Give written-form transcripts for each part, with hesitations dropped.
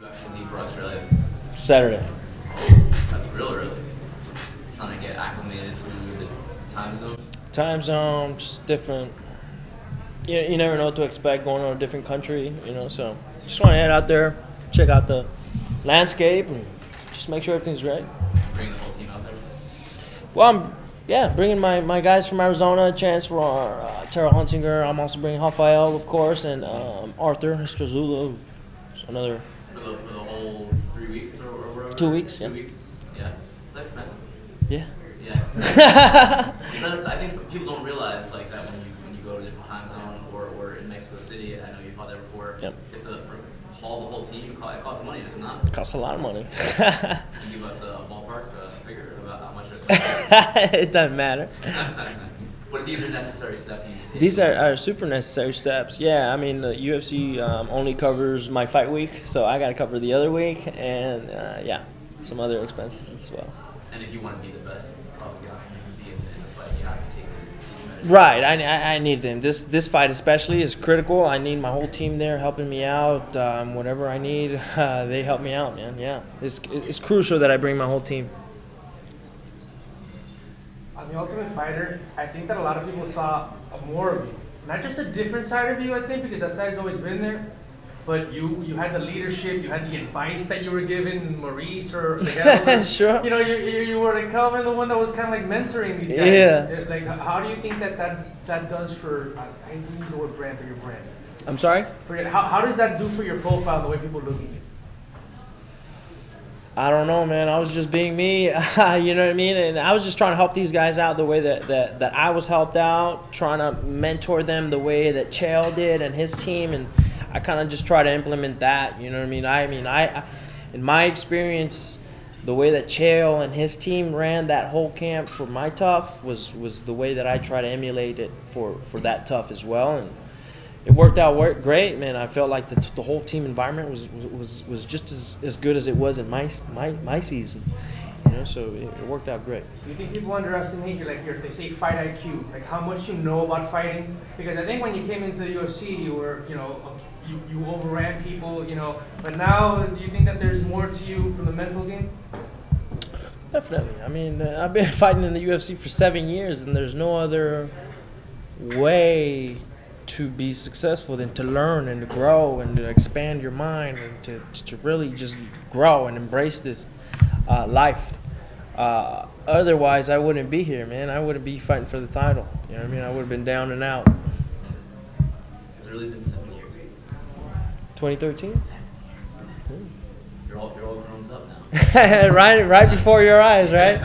You actually leave for Australia? Saturday. That's real early. Trying to get acclimated to the time zone? Time zone, just different. You never know what to expect going to a different country, so just want to head out there, check out the landscape, and just make sure everything's right. Bring the whole team out there? Well, bringing my guys from Arizona, Chance for Tara Hunsinger. I'm also bringing Rafael, of course, and Arthur Strazula, another. For the whole 3 weeks or whatever? 2 weeks, 2 weeks? Yeah. Is that expensive? Yeah. Yeah. I think people don't realize like that when you go to a different time zone or in Mexico City. I know you fought there before. Yep. You have to haul the whole team. It costs money, does it not? It costs a lot of money. Can you give us a ballpark figure about how much it costs? It doesn't matter. But these are necessary steps you take. These are super necessary steps. Yeah, I mean, the UFC only covers my fight week, so I got to cover the other week, and some other expenses as well. And if you want to be the best, probably got something to be in the fight. You have to take these measures. Right, I need them. This fight especially is critical. I need my whole team there helping me out. Whatever I need, they help me out, man. Yeah, it's crucial that I bring my whole team. On The Ultimate Fighter, I think that a lot of people saw more of you. Not just a different side of you, I think, because that side's always been there, but you had the leadership, you had the advice that you were giving Maurice or the guys. Sure. You were like Kelvin, the one that was kind of like mentoring these guys. Yeah. Like, how do you think that does for, I hate to use the word brand, for your brand. I'm sorry? How does that do for your profile, the way people look at you? I don't know, man. I was just being me, you know what I mean? And I was just trying to help these guys out the way that I was helped out, trying to mentor them the way that Chael did and his team, and I kind of just try to implement that, you know what I mean? I in my experience, the way that Chael and his team ran that whole camp for my tough was the way that I try to emulate it for that tough as well, and it worked out great, man. I felt like the whole team environment was just as good as it was in my season, so it worked out great. Do you think people underestimate they say fight IQ, like how much you know about fighting? Because I think when you came into the UFC, you were, you overran people, but now do you think that there's more to you from the mental game? Definitely. I mean, I've been fighting in the UFC for 7 years, and there's no other way to be successful than to learn and to grow and to expand your mind and to really just grow and embrace this life. Otherwise, I wouldn't be here, man. I wouldn't be fighting for the title. You know what I mean? I would have been down and out. It's really been 7 years. 2013? You're all grown up now. right before your eyes, right?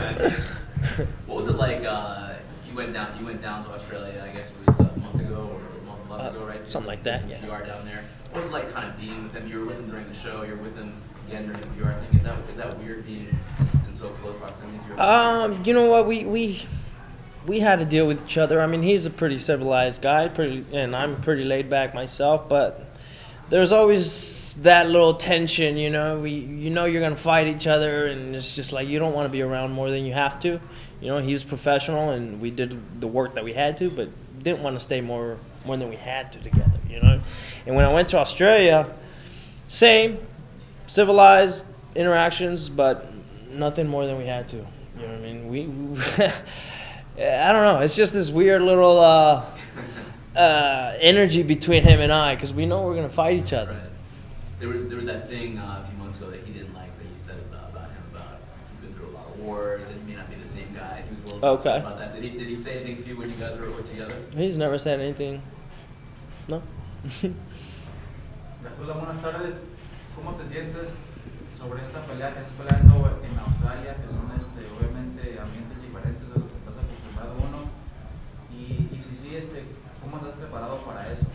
What was it like? You went down to Australia. I guess it was a month ago or a month plus ago, right? Something like that. Yeah. You are down there. What was it like, kind of being with them? You were with them during the show. You're with them again during the PR thing. Is that weird being in so close proximity to your? You know what? We had to deal with each other. I mean, he's a pretty civilized guy, and I'm pretty laid back myself, but there's always that little tension, you're gonna fight each other, and it's just like you don't want to be around more than you have to. He was professional, and we did the work that we had to, but didn't want to stay more than we had to together, And when I went to Australia, same, civilized interactions, but nothing more than we had to. You know what I mean? We I don't know. It's just this weird little energy between him and I, because we know we're gonna fight each other. Right. There was that thing a few months ago that he didn't like that you said about him about he's been through a lot of wars and he may not be the same guy. He was a little upset about that. Did he say anything to you when you guys were together? He's never said anything. No. Gastelum, buenas tardes. ¿Cómo te sientes sobre esta pelea que estás peleando en Australia, que son obviamente ambientes diferentes de los que estás acostumbrado uno? Y si sí, ¿cómo estás preparado para eso?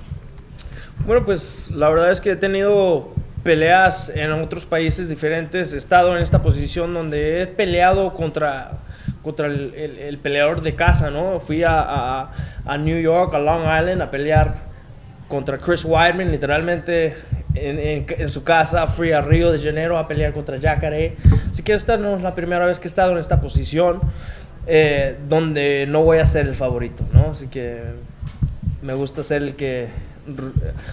Bueno, pues la verdad es que he tenido peleas en otros países diferentes. He estado en esta posición donde he peleado contra el peleador de casa, ¿no? Fui a New York, a Long Island, a pelear contra Chris Weidman, literalmente en su casa. Fui a Río de Janeiro a pelear contra Jacare. Así que esta no es la primera vez que he estado en esta posición donde no voy a ser el favorito, ¿no? Así que me gusta ser el que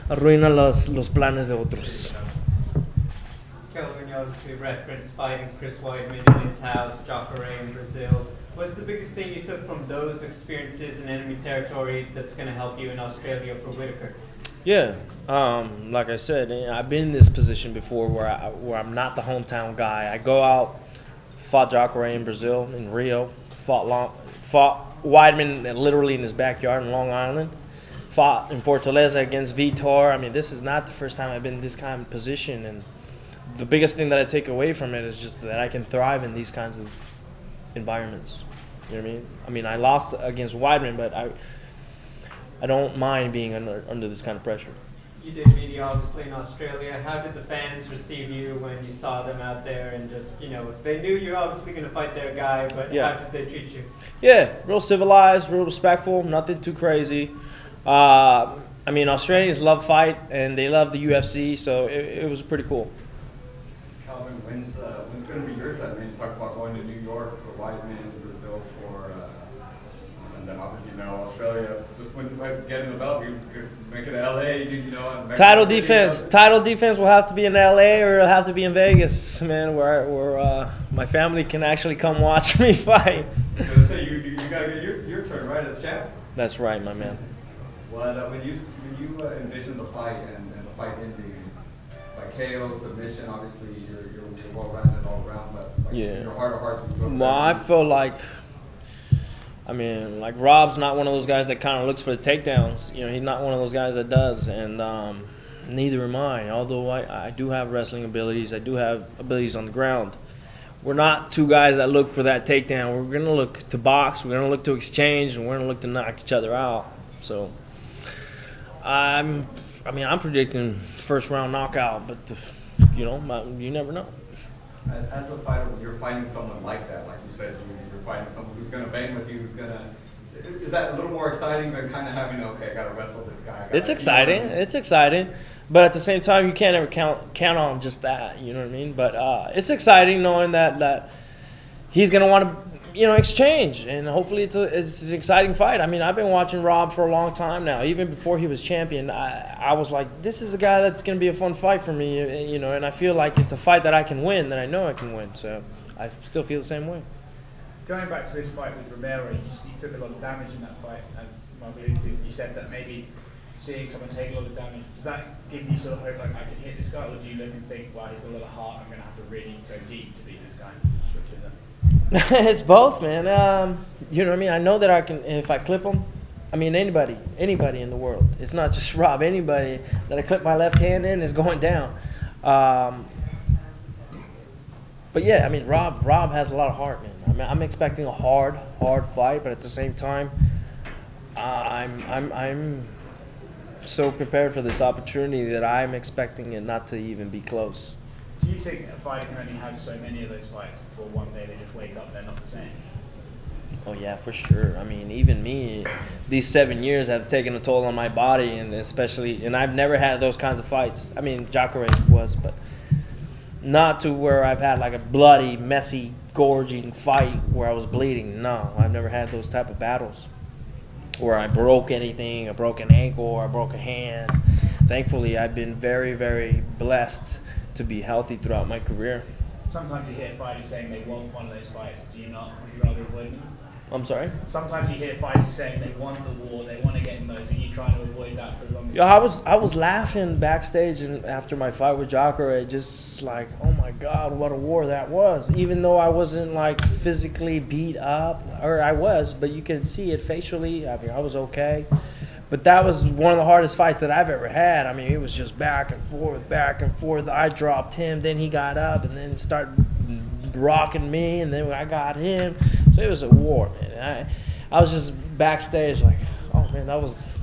arruina los planes de otros. you obviously referenced fighting Chris Weidman in his house, Jacare in Brazil. What's the biggest thing you took from those experiences in enemy territory that's going to help you in Australia for Whittaker? Yeah, like I said, I've been in this position before where I'm not the hometown guy. I go out, fought Jacare in Brazil, in Rio, fought Weidman literally in his backyard in Long Island, fought in Fortaleza against Vitor. I mean, this is not the first time I've been in this kind of position, and the biggest thing that I take away from it is just that I can thrive in these kinds of environments. You know what I mean? I mean, I lost against Weidman, but I don't mind being under this kind of pressure. You did media obviously in Australia. How did the fans receive you when you saw them out there, and just, you know, they knew you're obviously going to fight their guy, but yeah. How did they treat you? Yeah, real civilized, real respectful, nothing too crazy. I mean, Australians love fight, and they love the UFC, so it was pretty cool. Kelvin, when's going to be your time? I mean, you talk about going to New York for Weidman, Brazil for, and then obviously now Australia. Just when getting the belt, you're making it LA, you know. Title defense will have to be in LA, or it'll have to be in Vegas, man, where my family can actually come watch me fight. I was gonna say you gotta get your turn, right, as champ. That's right, my man. Well, when you envision the fight and the fight ending by KO, submission, obviously you're well-rounded all around, but like yeah. Your heart of hearts would go. Well, I feel like, I mean, like Rob's not one of those guys that kind of looks for the takedowns. You know, he's not one of those guys that does, and neither am I. Although I do have wrestling abilities, I do have abilities on the ground. We're not two guys that look for that takedown. We're going to look to box, we're going to look to exchange, and we're going to look to knock each other out. So, I'm predicting first round knockout, but you know, you never know. As a fighter, when you're fighting someone like that, like you said, you're fighting someone who's going to bang with you, is that a little more exciting than kind of having, okay, I got to wrestle this guy? It's exciting. It's exciting. But at the same time, you can't ever count on just that. You know what I mean? But it's exciting knowing that he's going to want to, you know, exchange, and hopefully it's an exciting fight. I mean, I've been watching Rob for a long time now. Even before he was champion, I was like, this is a guy that's going to be a fun fight for me, you know, and I feel like it's a fight that I can win, that I know I can win. So I still feel the same way. Going back to his fight with Romero, you took a lot of damage in that fight, and you said that maybe seeing someone take a lot of damage, does that give you sort of hope, like, I can hit this guy, or do you look and think, well, he's got a lot of heart, I'm going to have to really go deep to beat this guy? Which is It's both, man. You know what I mean? I know that I can, if I clip him, I mean, anybody in the world. It's not just Rob. Anybody that I clip my left hand in is going down. But yeah, I mean, Rob has a lot of heart, man. I mean, I'm expecting a hard fight, but at the same time, I'm so prepared for this opportunity that I'm expecting it not to even be close. Do you think a fighter can only have so many of those fights before one day they just wake up and they're not the same? Oh yeah, for sure. I mean, even me, these 7 years have taken a toll on my body, and especially, and I've never had those kinds of fights. I mean, Jacare was, but not to where I've had like a bloody, messy, gorging fight where I was bleeding. No, I've never had those type of battles where I broke anything, I broke an ankle, or I broke a hand. Thankfully, I've been very, very blessed to be healthy throughout my career. Sometimes you hear fighters saying they want one of those fights. Do you not? Would you rather avoid them? I'm sorry? Sometimes you hear fighters saying they want the war, they want to get in those. Are you trying to avoid that for as long as Yeah, I was laughing backstage and after my fight with Jacare, just like, oh my God, what a war that was. Even though I wasn't like physically beat up, or I was, but you can see it facially. I mean, I was okay. But that was one of the hardest fights that I've ever had. I mean, it was just back and forth. I dropped him, then he got up, and then started rocking me, and then I got him. So it was a war, man. I was just backstage like, oh man, that was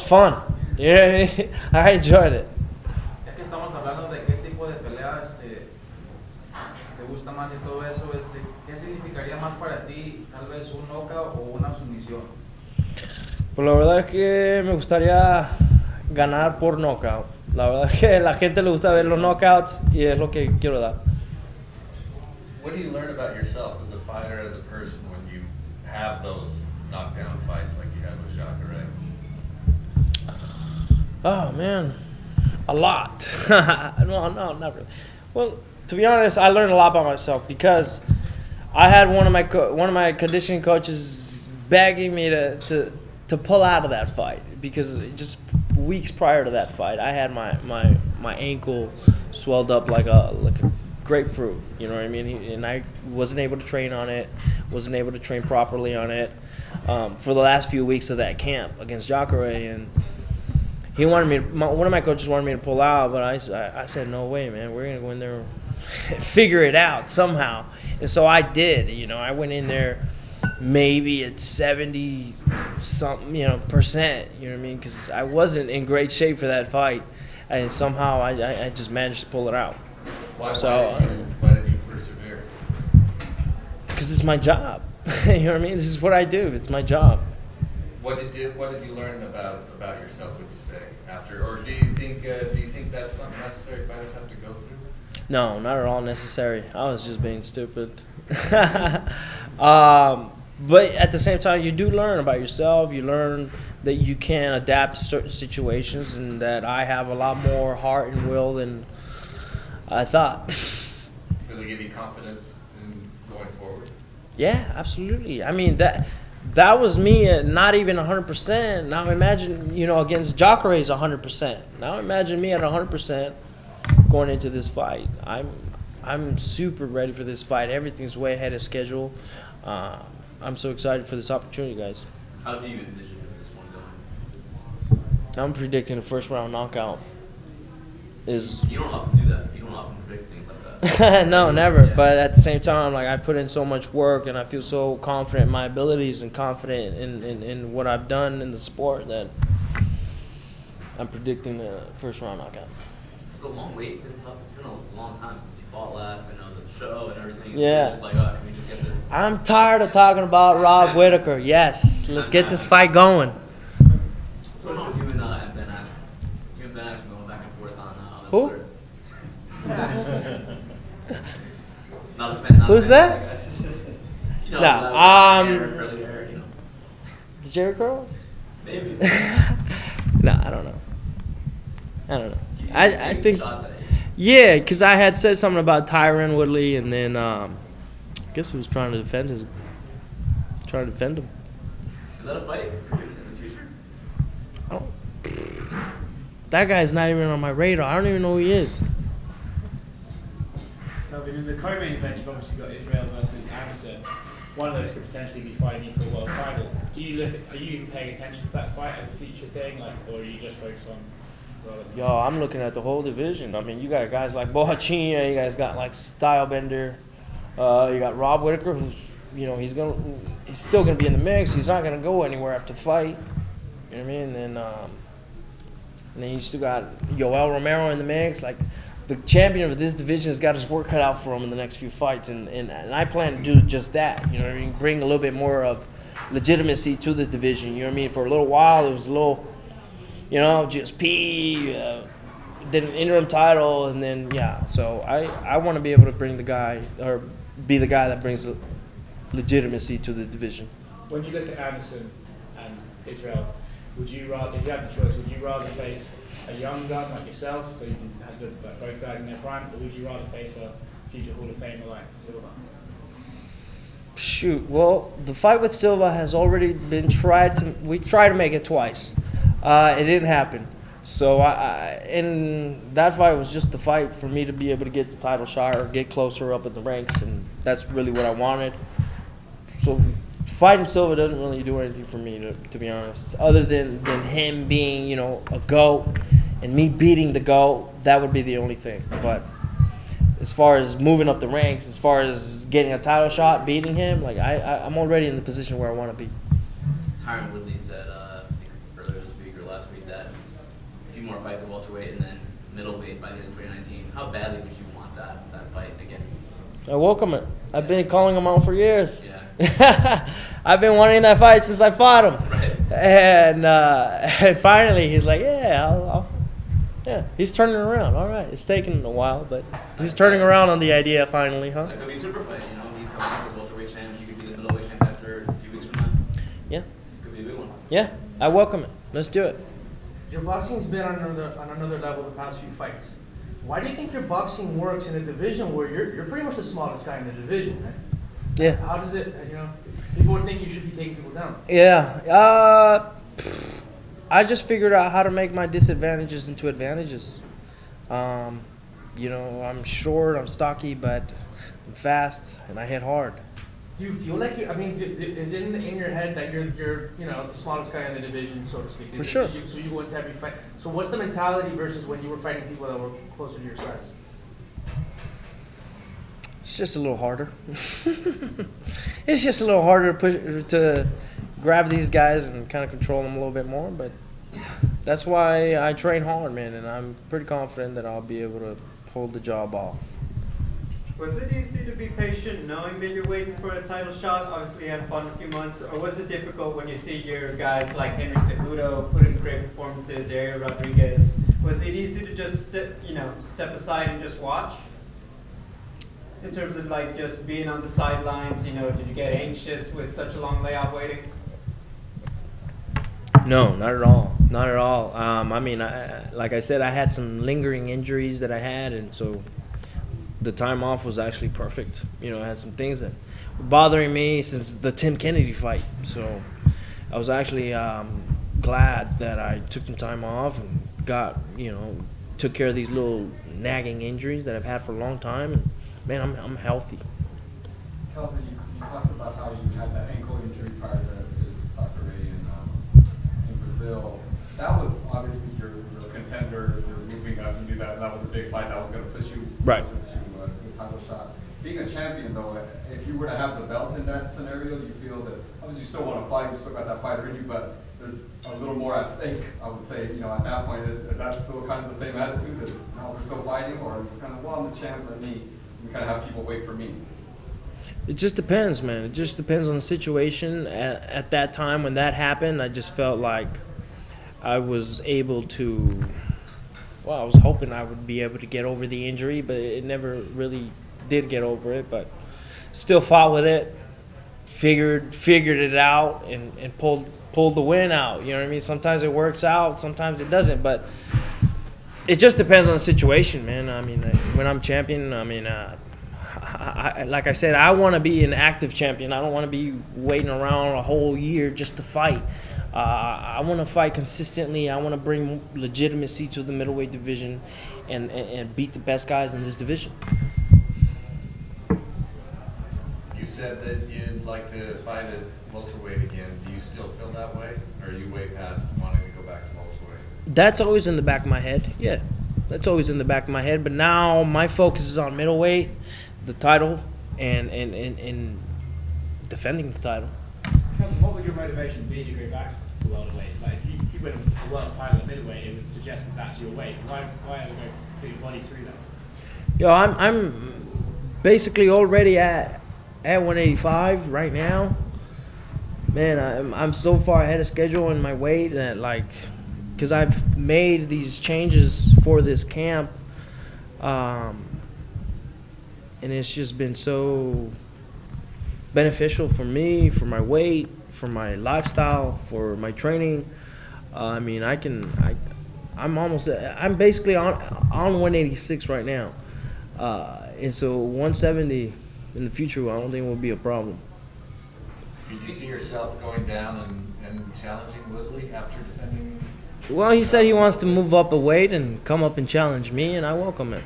fun. You know what I mean? I enjoyed it. Ya que estamos hablando de qué tipo de pelea te gusta más y todo eso, ¿qué significaría más para ti, tal vez un knockout o una sumisión? Pues la verdad es que me gustaría ganar por knockout. La verdad es que a la gente le gusta ver los knockouts y es lo que quiero dar. What do you learn about yourself as a fighter, as a person, when you have those knockdown fights like you had with Jacare? Oh man, a lot. No, not really. Well, To be honest, I learned a lot about myself because I had one of my conditioning coaches begging me to pull out of that fight because just weeks prior to that fight, I had my ankle swelled up like a grapefruit. You know what I mean? And I wasn't able to train on it, wasn't able to train properly on it for the last few weeks of that camp against Jacare, and he wanted me. One of my coaches wanted me to pull out, but I said no way, man. We're gonna go in there. Figure it out somehow, and so I did. You know, I went in there maybe at 70 something, percent. You know what I mean? Because I wasn't in great shape for that fight, and somehow I just managed to pull it out. Why did you persevere? Because it's my job. You know what I mean? This is what I do. It's my job. What did you learn about yourself? Would you say after, or do you think that's something necessary fighters have to go through? No, not at all necessary. I was just being stupid. But at the same time, you do learn about yourself. You learn that you can adapt to certain situations and that I have a lot more heart and will than I thought. Does it give you confidence in going forward? Yeah, absolutely. I mean, that was me at not even 100%. Now imagine, against Jacare's 100%. Now imagine me at 100%. Going into this fight, I'm super ready for this fight. Everything's way ahead of schedule. I'm so excited for this opportunity, guys. How do you envision this one going? I'm predicting a first round knockout. You don't often do that. You don't often predict things like that. No, never. Yeah. But at the same time, I put in so much work, and I feel so confident in my abilities and confident in what I've done in the sport that I'm predicting a first round knockout. It's a long wait. Been tough. It's been a long time since you fought last. I know the show and everything. Yeah. It's just like, can we just get this? I'm tired of talking about Rob Whittaker. Yes, let's get this fight going. What's going on with you and Ben Askren? You and Ben Askren going back and forth on Who? Twitter. Not a fan. Who's that? No. The Jerry Curls? Maybe. No, I don't know. I think, yeah, because I had said something about Tyron Woodley, and then I guess he was trying to defend him. Is that a fight for you in the future? That guy's not even on my radar. I don't even know who he is. Kelvin, in the co-main event, you've obviously got Israel versus Anderson. One of those could potentially be fighting you for a world title. Are you even paying attention to that fight as a future thing, or are you just focused on? Yo, I'm looking at the whole division. I mean, you got guys like Bohachina, you guys got like Stylebender, you got Rob Whittaker, who's he's still gonna be in the mix. He's not gonna go anywhere after the fight. You know what I mean? And then you still got Yoel Romero in the mix. Like, the champion of this division has got his work cut out for him in the next few fights, and I plan to do just that. You know what I mean? Bring a little bit more of legitimacy to the division. You know what I mean? For a little while, it was a little. GSP, did an interim title, and then, So I want to be able to bring the guy, or be the guy that brings legitimacy to the division. When you look at Anderson and Israel, would you rather, if you had the choice, would you rather face a young gun like yourself, so you can have both guys in their prime, or would you rather face a future Hall of Famer like Silva? Shoot, well, the fight with Silva has already been we tried to make it twice. It didn't happen. So and that fight was just the fight for me to be able to get the title shot or get closer up in the ranks, and that's really what I wanted. So fighting Silva doesn't really do anything for me, to be honest, other than him being, a GOAT and me beating the GOAT. That would be the only thing. But as far as moving up the ranks, as far as getting a title shot, beating him, I'm already in the position where I want to be. Tyron Woodley said earlier this week or last week that a few more fights at welterweight and then middleweight by the end of 2019. How badly would you want that fight again? I welcome it. I've been calling him out for years. Yeah. I've been wanting that fight since I fought him. Right. And finally he's like, I'll he's turning around. All right. It's taken a while, but he's turning around on the idea finally, huh? That could be a super fight, He's coming up as welterweight champ. You could be the middleweight champ after a few weeks from now. Yeah. This could be a big one. Yeah. I welcome it. Let's do it. Your boxing's been on another level the past few fights. Why do you think your boxing works in a division where you're pretty much the smallest guy in the division, right? Yeah. How does it, people would think you should be taking people down. Yeah. I just figured out how to make my disadvantages into advantages. I'm short, I'm stocky, but I'm fast, and I hit hard. Do you feel like is it in your head that you're the smallest guy in the division, so to speak? For sure. So you go into every fight. So what's the mentality versus when you were fighting people that were closer to your size? It's just a little harder. It's just a little harder to grab these guys and kind of control them a little bit more, but that's why I train hard, man, and I'm pretty confident that I'll be able to pull the job off. Was it easy to be patient knowing that you're waiting for a title shot? Obviously you had fun a few months, or was it difficult when you see your guys like Henry Cejudo put in great performances, Ariel Rodriguez? Was it easy to just step aside and just watch? In terms of like just being on the sidelines, did you get anxious with such a long layoff waiting? No, not at all. Not at all. Like I said, I had some lingering injuries that I had, and so the time off was actually perfect. I had some things that were bothering me since the Tim Kennedy fight. So I was actually glad that I took some time off and took care of these little nagging injuries that I've had for a long time. And man, I'm healthy. Kelvin, you talked about how you had that ankle injury prior to Sakura in Brazil. That was obviously your contender. You're moving up. You knew that was a big fight that was going to push you right closer to a title shot. Being a champion, though, if you were to have the belt in that scenario, do you feel that obviously you still want to fight, you still got that fighter in you, but there's a little more at stake? I would say, at that point, is that still kind of the same attitude? Is now we're still fighting, or kind of, well, I'm the champ, let me kind of have people wait for me? It just depends, man. It just depends on the situation. At that time when that happened, I just felt like I was able to, I was hoping I would be able to get over the injury, but it never really did get over it. But still fought with it, figured it out, and pulled the win out. You know what I mean? Sometimes it works out, sometimes it doesn't. But it just depends on the situation, man. When I'm champion, like I said, I want to be an active champion. I don't want to be waiting around a whole year just to fight. I want to fight consistently. I want to bring legitimacy to the middleweight division and beat the best guys in this division. You said that you'd like to fight at welterweight again. Do you still feel that way? Or are you way past wanting to go back to welterweight? That's always in the back of my head, yeah. That's always in the back of my head. But now my focus is on middleweight, the title, and defending the title. Kelvin, what would your motivation be to go back to welterweight? Like if you win a world title at middleweight, it would suggest that that's your weight. Why ever go put your body through that? I'm basically already at 185 right now. Man, I'm so far ahead of schedule in my weight that because I've made these changes for this camp, and it's just been so beneficial for me, for my weight, for my lifestyle, for my training. I'm basically on 186 right now, and so 170 in the future I don't think will be a problem. Did you see yourself going down and challenging Woodley after defending? Well, he said he wants to move up a weight and come up and challenge me, and I welcome it.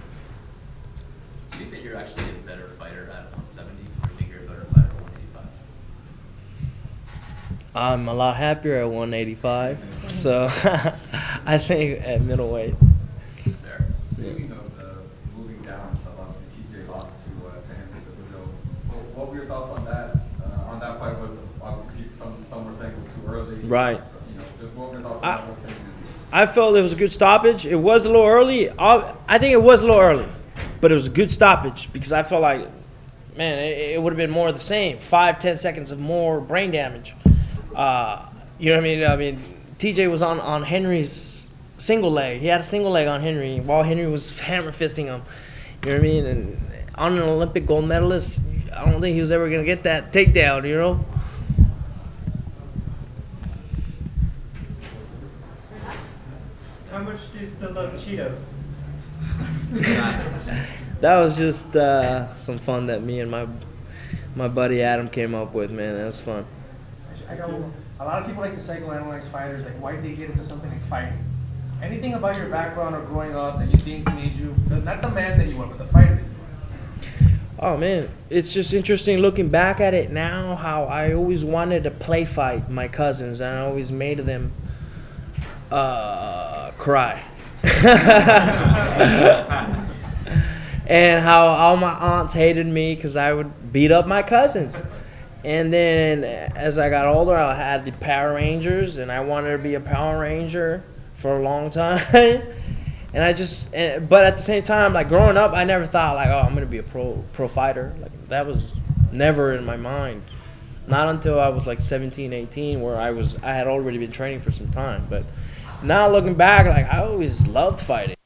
Do you think that you're actually a better fighter at 170, or do you think you're a better fighter at 185? I'm a lot happier at 185, so I think at middleweight. There. Speaking of the moving down, so obviously TJ lost to Henry Cejudo. What were your thoughts on that? On that fight, was obviously some were saying it was too early. Right. So, just what were your thoughts on that whole thing? I felt it was a good stoppage. It was a little early. I think it was a little early, but it was a good stoppage because I felt like, man, it would have been more of the same. 5-10 seconds of more brain damage. You know what I mean? TJ was on Henry's single leg. He had a single leg on Henry while Henry was hammer fisting him. You know what I mean? And on an Olympic gold medalist, I don't think he was ever going to get that takedown, you know? How much do you still love Cheetos? That was just some fun that me and my buddy Adam came up with, man. That was fun. I know a lot of people like to psychoanalyze fighters, like why they get into something like fighting. Anything about your background or growing up that you think made you, not the man that you are, but the fighter that you are? Oh, man. It's just interesting looking back at it now, how I always wanted to play fight my cousins, and I always made them cry. And how all my aunts hated me because I would beat up my cousins. And then as I got older, I had the Power Rangers, and I wanted to be a Power Ranger for a long time. And but at the same time, like growing up, I never thought like, oh, I'm gonna be a pro fighter. Like that was never in my mind. Not until I was like 17, 18, where I had already been training for some time. But now looking back, like I always loved fighting.